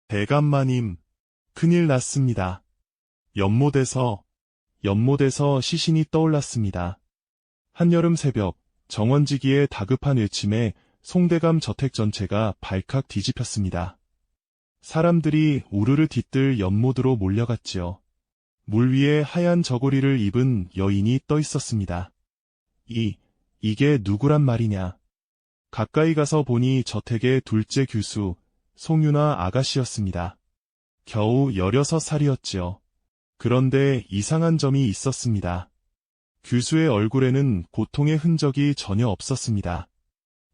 대감마님, 큰일 났습니다. 연못에서 시신이 떠올랐습니다. 한여름 새벽, 정원지기의 다급한 외침에 송대감 저택 전체가 발칵 뒤집혔습니다. 사람들이 우르르 뒤뜰 연못으로 몰려갔지요. 물 위에 하얀 저고리를 입은 여인이 떠 있었습니다. 이게 누구란 말이냐. 가까이 가서 보니 저택의 둘째 규수, 송윤아 아가씨였습니다. 겨우 16살이었지요. 그런데 이상한 점이 있었습니다. 규수의 얼굴에는 고통의 흔적이 전혀 없었습니다.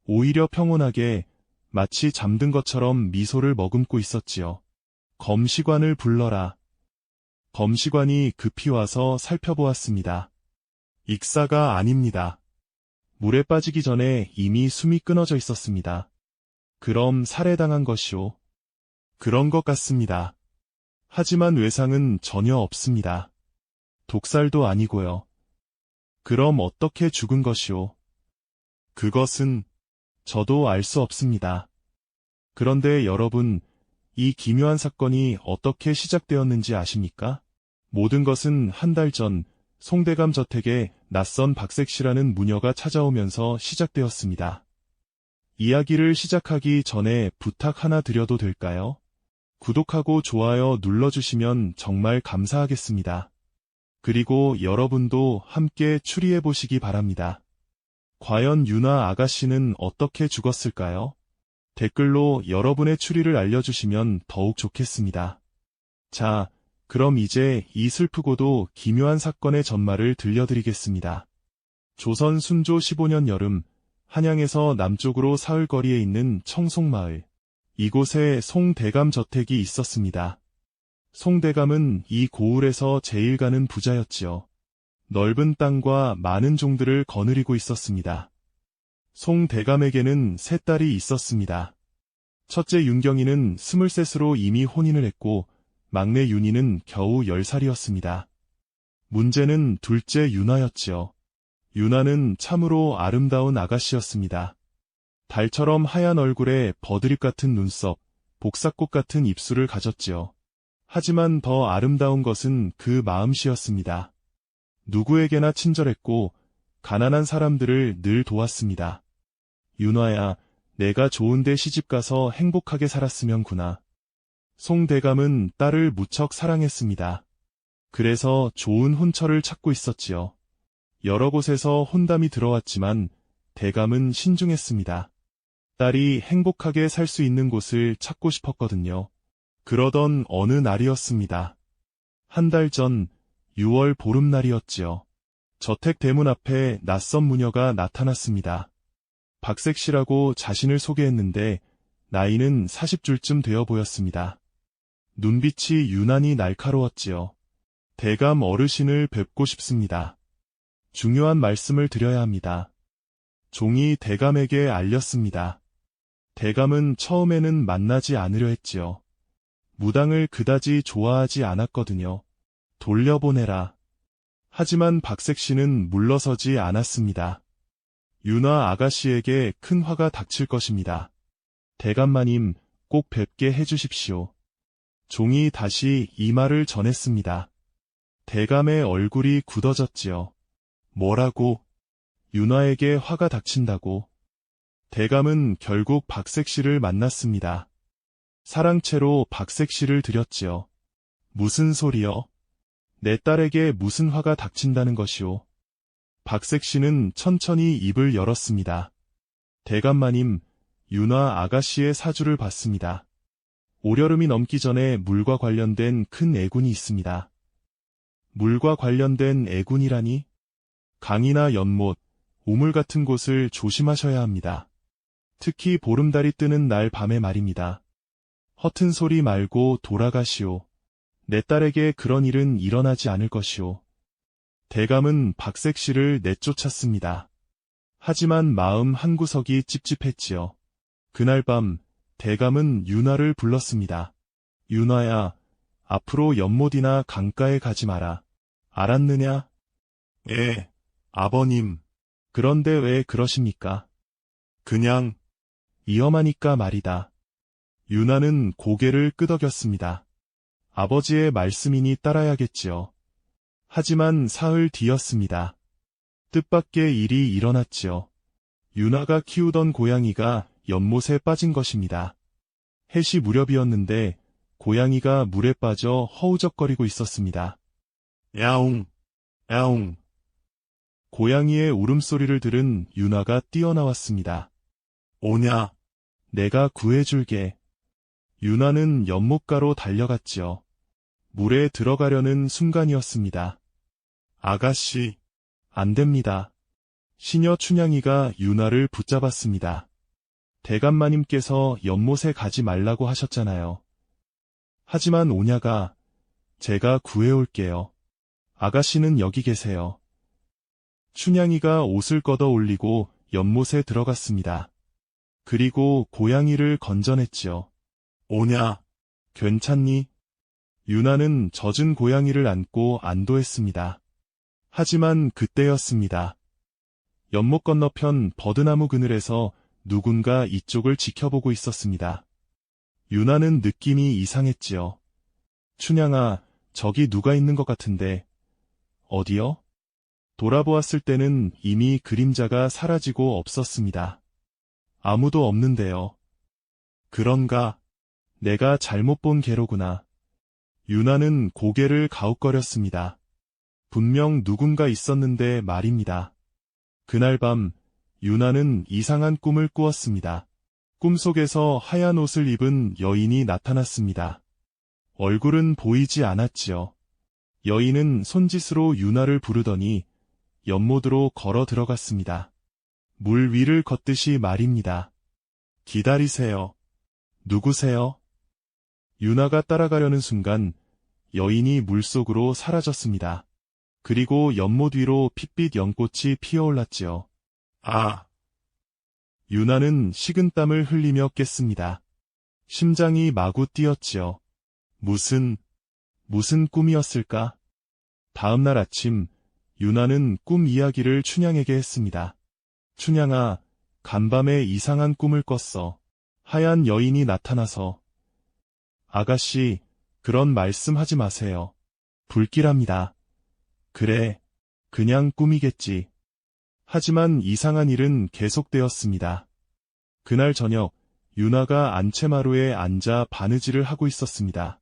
오히려 평온하게 마치 잠든 것처럼 미소를 머금고 있었지요. 검시관을 불러라. 검시관이 급히 와서 살펴보았습니다. 익사가 아닙니다. 물에 빠지기 전에 이미 숨이 끊어져 있었습니다. 그럼 살해당한 것이오? 그런 것 같습니다. 하지만 외상은 전혀 없습니다. 독살도 아니고요. 그럼 어떻게 죽은 것이오? 그것은 저도 알 수 없습니다. 그런데 여러분, 이 기묘한 사건이 어떻게 시작되었는지 아십니까? 모든 것은 한 달 전 송대감 저택에 낯선 박색씨라는 무녀가 찾아오면서 시작되었습니다. 이야기를 시작하기 전에 부탁 하나 드려도 될까요? 구독하고 좋아요 눌러주시면 정말 감사하겠습니다. 그리고 여러분도 함께 추리해보시기 바랍니다. 과연 윤아 아가씨는 어떻게 죽었을까요? 댓글로 여러분의 추리를 알려주시면 더욱 좋겠습니다. 자, 그럼 이제 이 슬프고도 기묘한 사건의 전말을 들려드리겠습니다. 조선 순조 15년 여름, 한양에서 남쪽으로 사흘거리에 있는 청송마을. 이곳에 송대감 저택이 있었습니다. 송대감은 이 고을에서 제일 가는 부자였지요. 넓은 땅과 많은 종들을 거느리고 있었습니다. 송대감에게는 세 딸이 있었습니다. 첫째 윤경이는 23으로 이미 혼인을 했고 막내 윤희는 겨우 10살이었습니다. 문제는 둘째 윤아였지요. 윤아는 참으로 아름다운 아가씨였습니다. 달처럼 하얀 얼굴에 버드립 같은 눈썹, 복사꽃 같은 입술을 가졌지요. 하지만 더 아름다운 것은 그 마음씨였습니다. 누구에게나 친절했고 가난한 사람들을 늘 도왔습니다. 윤아야, 내가 좋은데 시집가서 행복하게 살았으면구나. 송대감은 딸을 무척 사랑했습니다. 그래서 좋은 혼처를 찾고 있었지요. 여러 곳에서 혼담이 들어왔지만 대감은 신중했습니다. 딸이 행복하게 살 수 있는 곳을 찾고 싶었거든요. 그러던 어느 날이었습니다. 한 달 전 6월 보름날이었지요. 저택 대문 앞에 낯선 무녀가 나타났습니다. 박색씨라고 자신을 소개했는데 나이는 40줄쯤 되어 보였습니다. 눈빛이 유난히 날카로웠지요. 대감 어르신을 뵙고 싶습니다. 중요한 말씀을 드려야 합니다. 종이 대감에게 알렸습니다. 대감은 처음에는 만나지 않으려 했지요. 무당을 그다지 좋아하지 않았거든요. 돌려보내라. 하지만 박색씨는 물러서지 않았습니다. 윤아 아가씨에게 큰 화가 닥칠 것입니다. 대감마님, 꼭 뵙게 해주십시오. 종이 다시 이 말을 전했습니다. 대감의 얼굴이 굳어졌지요. 뭐라고? 윤아에게 화가 닥친다고? 대감은 결국 박색씨를 만났습니다. 사랑채로 박색씨를 드렸지요. 무슨 소리여? 내 딸에게 무슨 화가 닥친다는 것이오? 박색씨는 천천히 입을 열었습니다. 대감마님, 윤아 아가씨의 사주를 봤습니다. 올여름이 넘기 전에 물과 관련된 큰 애군이 있습니다. 물과 관련된 애군이라니? 강이나 연못, 우물 같은 곳을 조심하셔야 합니다. 특히 보름달이 뜨는 날 밤에 말입니다. 허튼 소리 말고 돌아가시오. 내 딸에게 그런 일은 일어나지 않을 것이오. 대감은 박색씨를 내쫓았습니다. 하지만 마음 한구석이 찝찝했지요. 그날 밤 대감은 윤아를 불렀습니다. 윤아야, 앞으로 연못이나 강가에 가지 마라. 알았느냐? 예, 아버님. 그런데 왜 그러십니까? 그냥 위험하니까 말이다. 유나는 고개를 끄덕였습니다. 아버지의 말씀이니 따라야겠지요. 하지만 사흘 뒤였습니다. 뜻밖의 일이 일어났지요. 유나가 키우던 고양이가 연못에 빠진 것입니다. 해시 무렵이었는데 고양이가 물에 빠져 허우적거리고 있었습니다. 야옹, 야옹. 고양이의 울음소리를 들은 유나가 뛰어나왔습니다. 오냐? 내가 구해줄게. 유나는 연못가로 달려갔지요. 물에 들어가려는 순간이었습니다. 아가씨, 안 됩니다. 시녀 춘향이가 유나를 붙잡았습니다. 대감마님께서 연못에 가지 말라고 하셨잖아요. 하지만 오냐가, 제가 구해올게요. 아가씨는 여기 계세요. 춘향이가 옷을 걷어 올리고 연못에 들어갔습니다. 그리고 고양이를 건져냈지요. 오냐, 괜찮니? 유나는 젖은 고양이를 안고 안도했습니다. 하지만 그때였습니다. 연못 건너편 버드나무 그늘에서 누군가 이쪽을 지켜보고 있었습니다. 유나는 느낌이 이상했지요. 춘향아, 저기 누가 있는 것 같은데. 어디요? 돌아보았을 때는 이미 그림자가 사라지고 없었습니다. 아무도 없는데요. 그런가? 내가 잘못 본 개로구나. 유나는 고개를 가웃거렸습니다. 분명 누군가 있었는데 말입니다. 그날 밤 유나는 이상한 꿈을 꾸었습니다. 꿈속에서 하얀 옷을 입은 여인이 나타났습니다. 얼굴은 보이지 않았지요. 여인은 손짓으로 유나를 부르더니 연못으로 걸어 들어갔습니다. 물 위를 걷듯이 말입니다. 기다리세요. 누구세요? 유나가 따라가려는 순간 여인이 물속으로 사라졌습니다. 그리고 연못 위로 핏빛 연꽃이 피어올랐지요. 아! 유나는 식은땀을 흘리며 깼습니다. 심장이 마구 뛰었지요. 무슨 꿈이었을까? 다음날 아침, 유나는 꿈 이야기를 춘향에게 했습니다. 춘향아, 간밤에 이상한 꿈을 꿨어. 하얀 여인이 나타나서. 아가씨, 그런 말씀 하지 마세요. 불길합니다. 그래, 그냥 꿈이겠지. 하지만 이상한 일은 계속되었습니다. 그날 저녁, 유나가 안채마루에 앉아 바느질을 하고 있었습니다.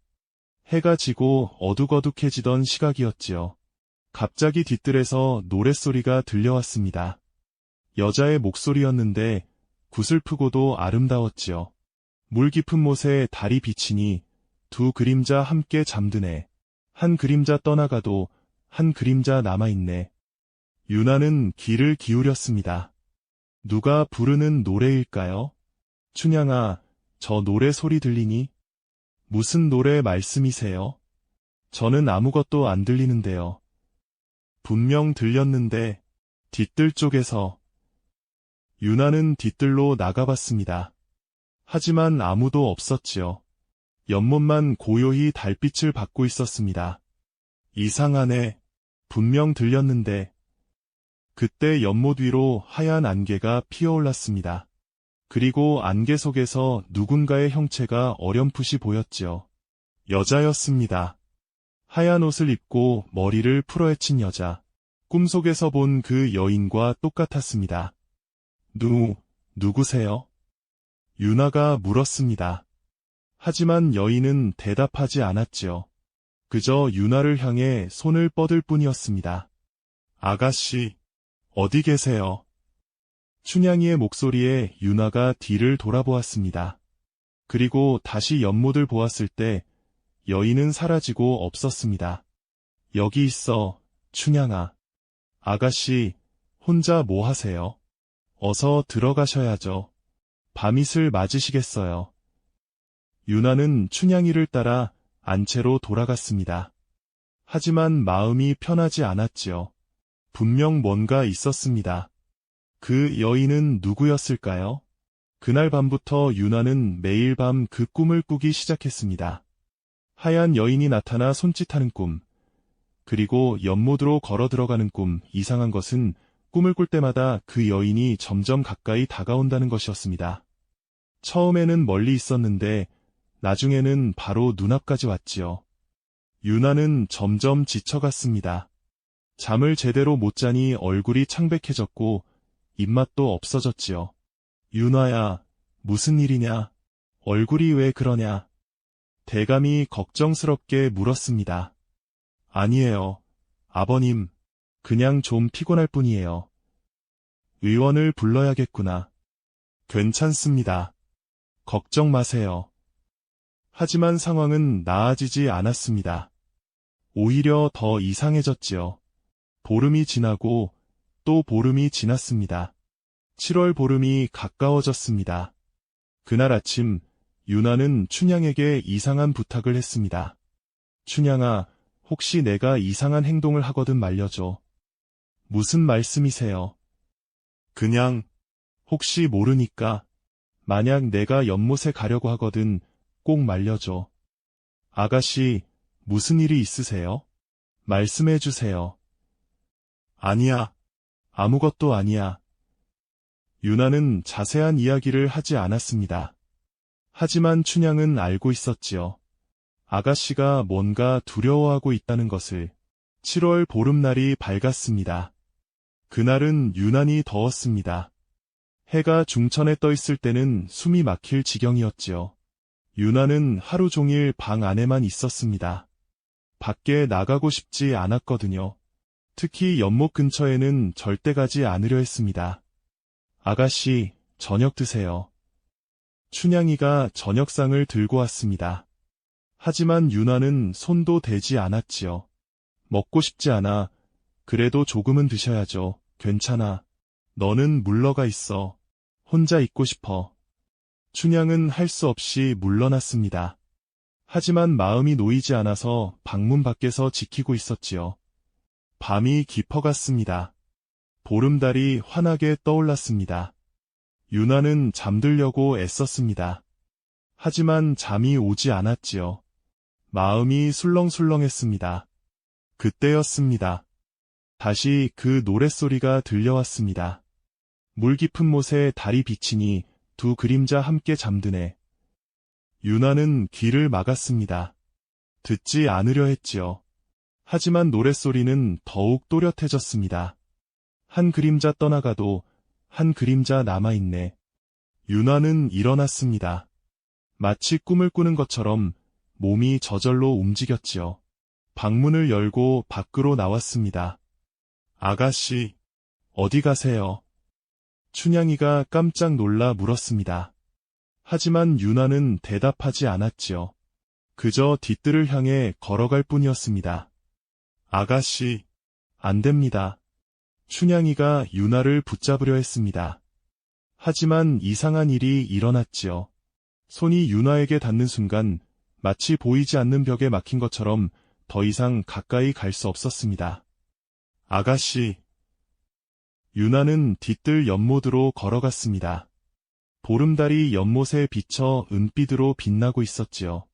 해가 지고 어둑어둑해지던 시각이었지요. 갑자기 뒤뜰에서 노랫소리가 들려왔습니다. 여자의 목소리였는데 구슬프고도 아름다웠지요. 물 깊은 못에 달이 비치니 두 그림자 함께 잠드네. 한 그림자 떠나가도 한 그림자 남아있네. 유나는 귀를 기울였습니다. 누가 부르는 노래일까요? 춘향아, 저 노래 소리 들리니? 무슨 노래 말씀이세요? 저는 아무것도 안 들리는데요. 분명 들렸는데, 뒤뜰 쪽에서. 유나는 뒤뜰로 나가봤습니다. 하지만 아무도 없었지요. 연못만 고요히 달빛을 받고 있었습니다. 이상하네. 분명 들렸는데. 그때 연못 위로 하얀 안개가 피어올랐습니다. 그리고 안개 속에서 누군가의 형체가 어렴풋이 보였지요. 여자였습니다. 하얀 옷을 입고 머리를 풀어헤친 여자. 꿈속에서 본 그 여인과 똑같았습니다. 누구세요? 유나가 물었습니다. 하지만 여인은 대답하지 않았지요. 그저 유나를 향해 손을 뻗을 뿐이었습니다. 아가씨, 어디 계세요? 춘향이의 목소리에 유나가 뒤를 돌아보았습니다. 그리고 다시 연못을 보았을 때 여인은 사라지고 없었습니다. 여기 있어, 춘향아. 아가씨, 혼자 뭐 하세요? 어서 들어가셔야죠. 밤이슬 맞으시겠어요. 유나는 춘향이를 따라 안채로 돌아갔습니다. 하지만 마음이 편하지 않았지요. 분명 뭔가 있었습니다. 그 여인은 누구였을까요? 그날 밤부터 유나는 매일 밤 그 꿈을 꾸기 시작했습니다. 하얀 여인이 나타나 손짓하는 꿈, 그리고 연못으로 걸어 들어가는 꿈. 이상한 것은 꿈을 꿀 때마다 그 여인이 점점 가까이 다가온다는 것이었습니다. 처음에는 멀리 있었는데 나중에는 바로 눈앞까지 왔지요. 유나는 점점 지쳐갔습니다. 잠을 제대로 못 자니 얼굴이 창백해졌고 입맛도 없어졌지요. 유나야, 무슨 일이냐? 얼굴이 왜 그러냐? 대감이 걱정스럽게 물었습니다. 아니에요, 아버님. 그냥 좀 피곤할 뿐이에요. 의원을 불러야겠구나. 괜찮습니다. 걱정 마세요. 하지만 상황은 나아지지 않았습니다. 오히려 더 이상해졌지요. 보름이 지나고 또 보름이 지났습니다. 7월 보름이 가까워졌습니다. 그날 아침 유나는 춘향에게 이상한 부탁을 했습니다. 춘향아, 혹시 내가 이상한 행동을 하거든 말려줘. 무슨 말씀이세요? 그냥 혹시 모르니까 만약 내가 연못에 가려고 하거든 꼭 말려줘. 아가씨, 무슨 일이 있으세요? 말씀해 주세요. 아니야. 아무것도 아니야. 유나는 자세한 이야기를 하지 않았습니다. 하지만 춘향은 알고 있었지요. 아가씨가 뭔가 두려워하고 있다는 것을. 7월 보름날이 밝았습니다. 그날은 유난히 더웠습니다. 해가 중천에 떠 있을 때는 숨이 막힐 지경이었지요. 유나는 하루 종일 방 안에만 있었습니다. 밖에 나가고 싶지 않았거든요. 특히 연못 근처에는 절대 가지 않으려 했습니다. 아가씨, 저녁 드세요. 춘향이가 저녁상을 들고 왔습니다. 하지만 유나는 손도 대지 않았지요. 먹고 싶지 않아. 그래도 조금은 드셔야죠. 괜찮아. 너는 물러가 있어. 혼자 있고 싶어. 춘향은 할 수 없이 물러났습니다. 하지만 마음이 놓이지 않아서 방문 밖에서 지키고 있었지요. 밤이 깊어갔습니다. 보름달이 환하게 떠올랐습니다. 유나는 잠들려고 애썼습니다. 하지만 잠이 오지 않았지요. 마음이 술렁술렁했습니다. 그때였습니다. 다시 그 노랫소리가 들려왔습니다. 물 깊은 못에 달이 비치니 두 그림자 함께 잠드네. 유나는 귀를 막았습니다. 듣지 않으려 했지요. 하지만 노랫소리는 더욱 또렷해졌습니다. 한 그림자 떠나가도 한 그림자 남아있네. 유나는 일어났습니다. 마치 꿈을 꾸는 것처럼 몸이 저절로 움직였지요. 방문을 열고 밖으로 나왔습니다. 아가씨, 어디 가세요? 춘향이가 깜짝 놀라 물었습니다. 하지만 유나는 대답하지 않았지요. 그저 뒷뜰을 향해 걸어갈 뿐이었습니다. 아가씨, 안 됩니다. 춘향이가 유나를 붙잡으려 했습니다. 하지만 이상한 일이 일어났지요. 손이 유나에게 닿는 순간 마치 보이지 않는 벽에 막힌 것처럼 더 이상 가까이 갈 수 없었습니다. 아가씨. 유나는 뒷뜰 연못으로 걸어갔습니다. 보름달이 연못에 비쳐 은빛으로 빛나고 있었지요.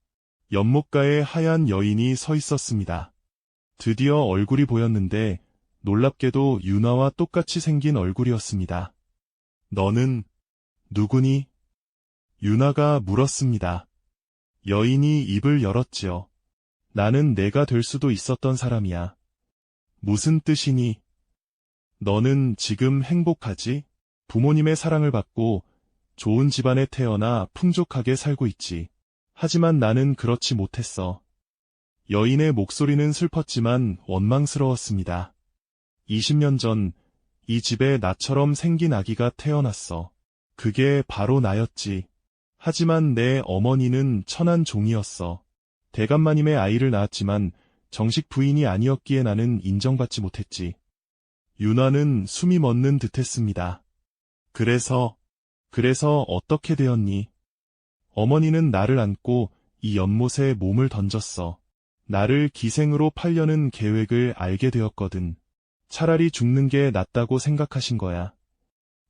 연못가에 하얀 여인이 서 있었습니다. 드디어 얼굴이 보였는데 놀랍게도 유나와 똑같이 생긴 얼굴이었습니다. 너는 누구니? 유나가 물었습니다. 여인이 입을 열었지요. 나는 내가 될 수도 있었던 사람이야. 무슨 뜻이니? 너는 지금 행복하지? 부모님의 사랑을 받고 좋은 집안에 태어나 풍족하게 살고 있지. 하지만 나는 그렇지 못했어. 여인의 목소리는 슬펐지만 원망스러웠습니다. 20년 전 이 집에 나처럼 생긴 아기가 태어났어. 그게 바로 나였지. 하지만 내 어머니는 천한 종이었어. 대감마님의 아이를 낳았지만 정식 부인이 아니었기에 나는 인정받지 못했지. 유나는 숨이 멎는 듯했습니다. 그래서 어떻게 되었니? 어머니는 나를 안고 이 연못에 몸을 던졌어. 나를 기생으로 팔려는 계획을 알게 되었거든. 차라리 죽는 게 낫다고 생각하신 거야.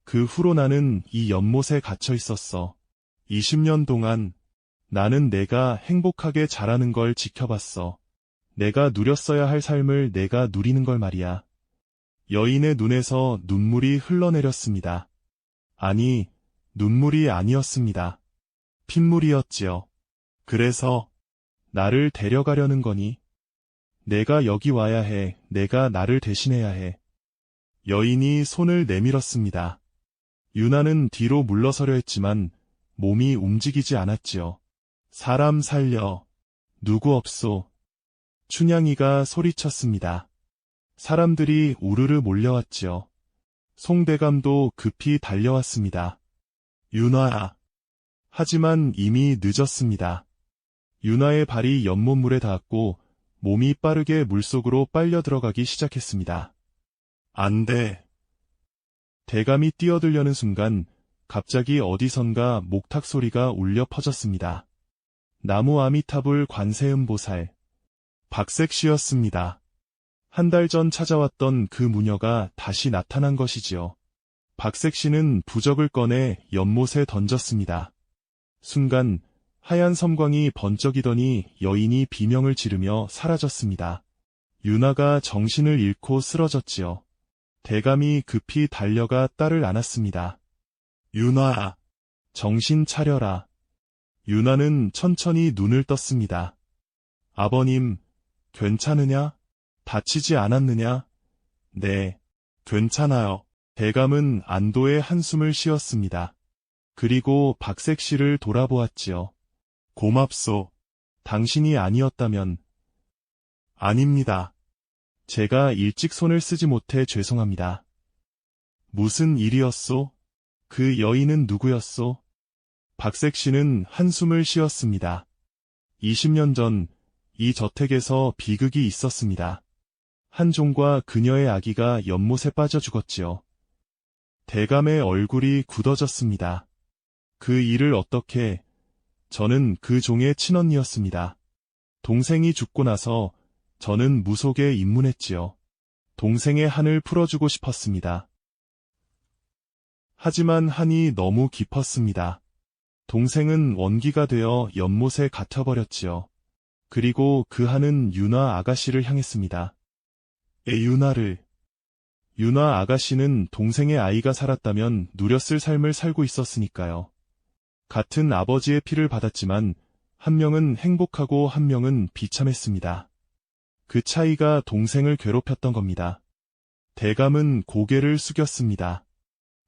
그 후로 나는 이 연못에 갇혀 있었어. 20년 동안 나는 내가 행복하게 자라는 걸 지켜봤어. 내가 누렸어야 할 삶을 내가 누리는 걸 말이야. 여인의 눈에서 눈물이 흘러내렸습니다. 아니, 눈물이 아니었습니다. 핏물이었지요. 그래서 나를 데려가려는 거니? 내가 여기 와야 해. 내가 나를 대신해야 해. 여인이 손을 내밀었습니다. 유나는 뒤로 물러서려 했지만 몸이 움직이지 않았지요. 사람 살려. 누구 없소. 춘향이가 소리쳤습니다. 사람들이 우르르 몰려왔지요. 송대감도 급히 달려왔습니다. 윤화아. 하지만 이미 늦었습니다. 윤화의 발이 연못물에 닿았고 몸이 빠르게 물속으로 빨려 들어가기 시작했습니다. 안 돼. 대감이 뛰어들려는 순간 갑자기 어디선가 목탁 소리가 울려 퍼졌습니다. 나무 아미타불 관세음보살. 박색시였습니다. 한 달 전 찾아왔던 그 무녀가 다시 나타난 것이지요. 박색시는 부적을 꺼내 연못에 던졌습니다. 순간 하얀 섬광이 번쩍이더니 여인이 비명을 지르며 사라졌습니다. 윤화가 정신을 잃고 쓰러졌지요. 대감이 급히 달려가 딸을 안았습니다. 윤화아, 정신 차려라. 윤화는 천천히 눈을 떴습니다. 아버님, 괜찮으냐? 다치지 않았느냐? 네, 괜찮아요. 대감은 안도의 한숨을 쉬었습니다. 그리고 박색시를 돌아보았지요. 고맙소. 당신이 아니었다면. 아닙니다. 제가 일찍 손을 쓰지 못해 죄송합니다. 무슨 일이었소? 그 여인은 누구였소? 박색시는 한숨을 쉬었습니다. 20년 전 이 저택에서 비극이 있었습니다. 한종과 그녀의 아기가 연못에 빠져 죽었지요. 대감의 얼굴이 굳어졌습니다. 그 일을 어떻게... 저는 그 종의 친언니였습니다. 동생이 죽고 나서 저는 무속에 입문했지요. 동생의 한을 풀어주고 싶었습니다. 하지만 한이 너무 깊었습니다. 동생은 원기가 되어 연못에 갇혀버렸지요. 그리고 그 한은 윤화 아가씨를 향했습니다. 윤화 아가씨는 동생의 아이가 살았다면 누렸을 삶을 살고 있었으니까요. 같은 아버지의 피를 받았지만 한 명은 행복하고 한 명은 비참했습니다. 그 차이가 동생을 괴롭혔던 겁니다. 대감은 고개를 숙였습니다.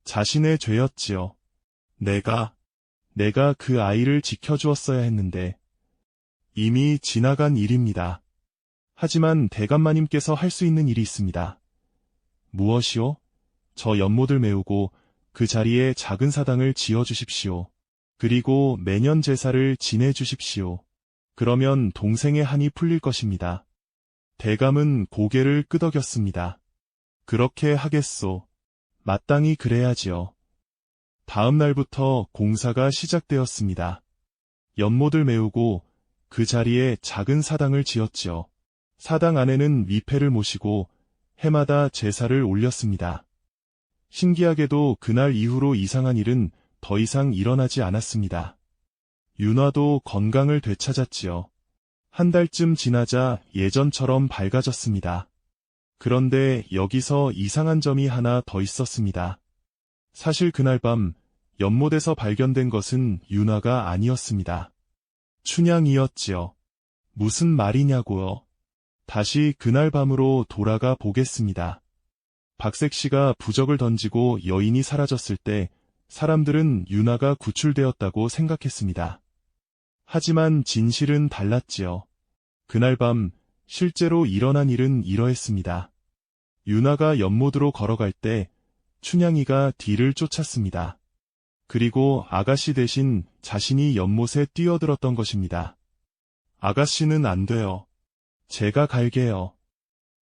자신의 죄였지요. 내가 그 아이를 지켜주었어야 했는데 이미 지나간 일입니다. 하지만 대감마님께서 할 수 있는 일이 있습니다. 무엇이요? 저 연못을 메우고 그 자리에 작은 사당을 지어주십시오. 그리고 매년 제사를 지내주십시오. 그러면 동생의 한이 풀릴 것입니다. 대감은 고개를 끄덕였습니다. 그렇게 하겠소. 마땅히 그래야지요. 다음 날부터 공사가 시작되었습니다. 연못을 메우고 그 자리에 작은 사당을 지었지요. 사당 안에는 미패를 모시고 해마다 제사를 올렸습니다. 신기하게도 그날 이후로 이상한 일은 더 이상 일어나지 않았습니다. 윤화도 건강을 되찾았지요. 한 달쯤 지나자 예전처럼 밝아졌습니다. 그런데 여기서 이상한 점이 하나 더 있었습니다. 사실 그날 밤 연못에서 발견된 것은 윤화가 아니었습니다. 춘향이었지요. 무슨 말이냐고요. 다시 그날 밤으로 돌아가 보겠습니다. 박색시가 부적을 던지고 여인이 사라졌을 때 사람들은 윤화가 구출되었다고 생각했습니다. 하지만 진실은 달랐지요. 그날 밤 실제로 일어난 일은 이러했습니다. 윤화가 연못으로 걸어갈 때 춘향이가 뒤를 쫓았습니다. 그리고 아가씨 대신 자신이 연못에 뛰어들었던 것입니다. 아가씨는 안 돼요. 제가 갈게요.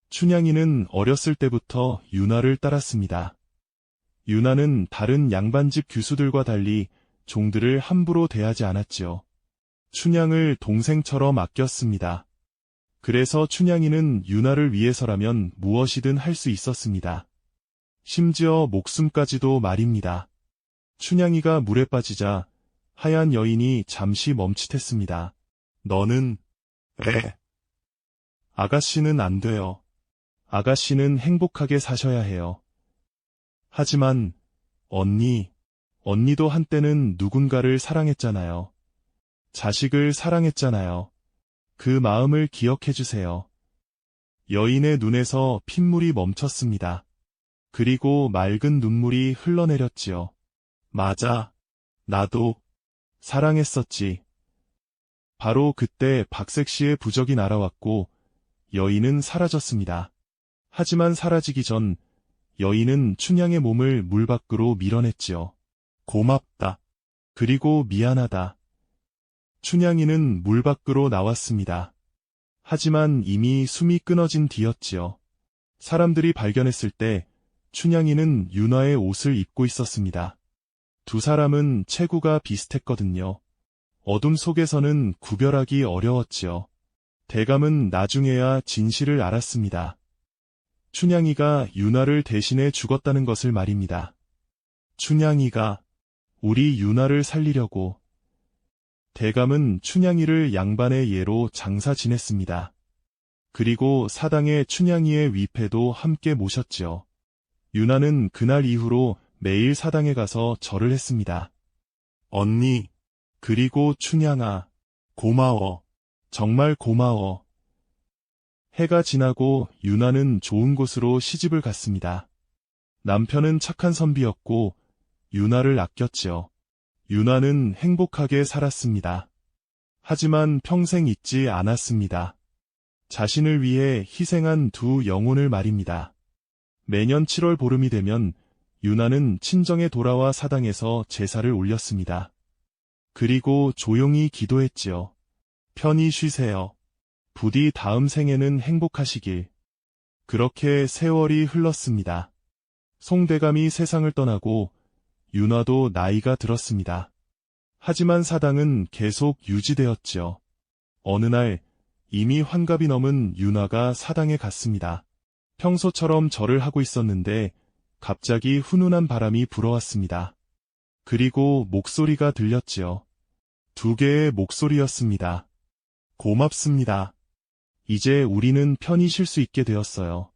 춘향이는 어렸을 때부터 윤화를 따랐습니다. 윤화는 다른 양반집 규수들과 달리 종들을 함부로 대하지 않았지요. 춘향을 동생처럼 아꼈습니다. 그래서 춘향이는 윤화를 위해서라면 무엇이든 할 수 있었습니다. 심지어 목숨까지도 말입니다. 춘향이가 물에 빠지자 하얀 여인이 잠시 멈칫했습니다. 너는... 아가씨는 안 돼요. 아가씨는 행복하게 사셔야 해요. 하지만 언니도 한때는 누군가를 사랑했잖아요. 자식을 사랑했잖아요. 그 마음을 기억해주세요. 여인의 눈에서 핏물이 멈췄습니다. 그리고 맑은 눈물이 흘러내렸지요. 맞아. 나도 사랑했었지. 바로 그때 박색 씨의 부적이 날아왔고 여인은 사라졌습니다. 하지만 사라지기 전 여인은 춘향의 몸을 물 밖으로 밀어냈지요. 고맙다. 그리고 미안하다. 춘향이는 물 밖으로 나왔습니다. 하지만 이미 숨이 끊어진 뒤였지요. 사람들이 발견했을 때 춘향이는 윤화의 옷을 입고 있었습니다. 두 사람은 체구가 비슷했거든요. 어둠 속에서는 구별하기 어려웠지요. 대감은 나중에야 진실을 알았습니다. 춘향이가 윤화를 대신해 죽었다는 것을 말입니다. 춘향이가 우리 윤화를 살리려고. 대감은 춘향이를 양반의 예로 장사 지냈습니다. 그리고 사당에 춘향이의 위패도 함께 모셨지요. 윤화는 그날 이후로 매일 사당에 가서 절을 했습니다. 언니, 그리고 춘향아, 고마워. 정말 고마워. 해가 지나고 윤화는 좋은 곳으로 시집을 갔습니다. 남편은 착한 선비였고 윤화를 아꼈지요. 윤화는 행복하게 살았습니다. 하지만 평생 잊지 않았습니다. 자신을 위해 희생한 두 영혼을 말입니다. 매년 7월 보름이 되면 윤화는 친정에 돌아와 사당에서 제사를 올렸습니다. 그리고 조용히 기도했지요. 편히 쉬세요. 부디 다음 생에는 행복하시길. 그렇게 세월이 흘렀습니다. 송대감이 세상을 떠나고 윤화도 나이가 들었습니다. 하지만 사당은 계속 유지되었지요. 어느 날 이미 환갑이 넘은 윤화가 사당에 갔습니다. 평소처럼 절을 하고 있었는데 갑자기 훈훈한 바람이 불어왔습니다. 그리고 목소리가 들렸지요. 두 개의 목소리였습니다. 고맙습니다. 이제 우리는 편히 쉴 수 있게 되었어요.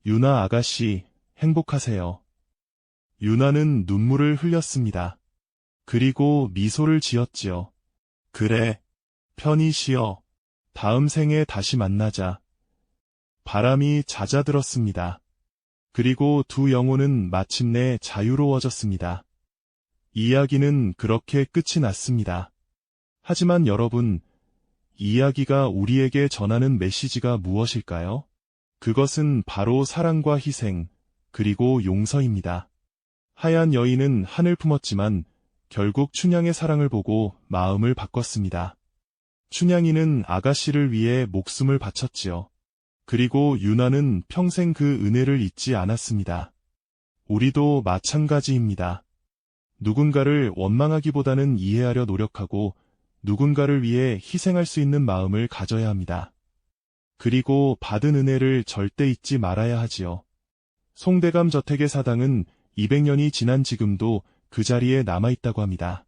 윤화 아가씨, 행복하세요. 윤화는 눈물을 흘렸습니다. 그리고 미소를 지었지요. 그래, 편히 쉬어. 다음 생에 다시 만나자. 바람이 잦아들었습니다. 그리고 두 영혼은 마침내 자유로워졌습니다. 이야기는 그렇게 끝이 났습니다. 하지만 여러분, 이야기가 우리에게 전하는 메시지가 무엇일까요? 그것은 바로 사랑과 희생, 그리고 용서입니다. 하얀 여인은 한을 품었지만 결국 춘향의 사랑을 보고 마음을 바꿨습니다. 춘향이는 아가씨를 위해 목숨을 바쳤지요. 그리고 윤화는 평생 그 은혜를 잊지 않았습니다. 우리도 마찬가지입니다. 누군가를 원망하기보다는 이해하려 노력하고 누군가를 위해 희생할 수 있는 마음을 가져야 합니다. 그리고 받은 은혜를 절대 잊지 말아야 하지요. 송대감 저택의 사당은 200년이 지난 지금도 그 자리에 남아있다고 합니다.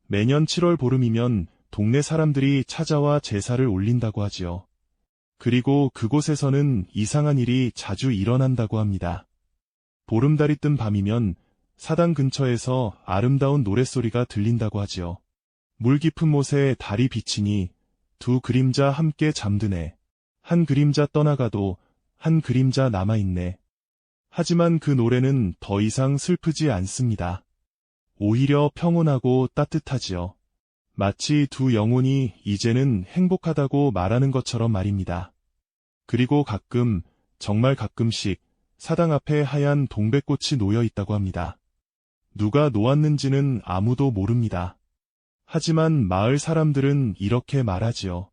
매년 7월 보름이면 동네 사람들이 찾아와 제사를 올린다고 하지요. 그리고 그곳에서는 이상한 일이 자주 일어난다고 합니다. 보름달이 뜬 밤이면 사당 근처에서 아름다운 노랫소리가 들린다고 하지요. 물 깊은 못에 달이 비치니 두 그림자 함께 잠드네. 한 그림자 떠나가도 한 그림자 남아있네. 하지만 그 노래는 더 이상 슬프지 않습니다. 오히려 평온하고 따뜻하지요. 마치 두 영혼이 이제는 행복하다고 말하는 것처럼 말입니다. 그리고 가끔, 정말 가끔씩 사당 앞에 하얀 동백꽃이 놓여 있다고 합니다. 누가 놓았는지는 아무도 모릅니다. 하지만 마을 사람들은 이렇게 말하지요.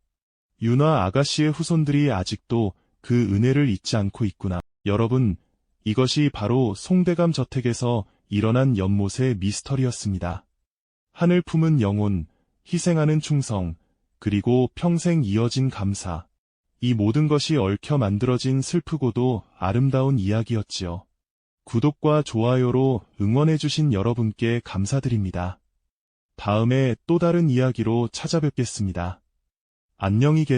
윤화 아가씨의 후손들이 아직도 그 은혜를 잊지 않고 있구나. 여러분, 이것이 바로 송대감 저택에서 일어난 연못의 미스터리였습니다. 하늘 품은 영혼, 희생하는 충성, 그리고 평생 이어진 감사. 이 모든 것이 얽혀 만들어진 슬프고도 아름다운 이야기였지요. 구독과 좋아요로 응원해주신 여러분께 감사드립니다. 다음에 또 다른 이야기로 찾아뵙겠습니다. 안녕히 계세요.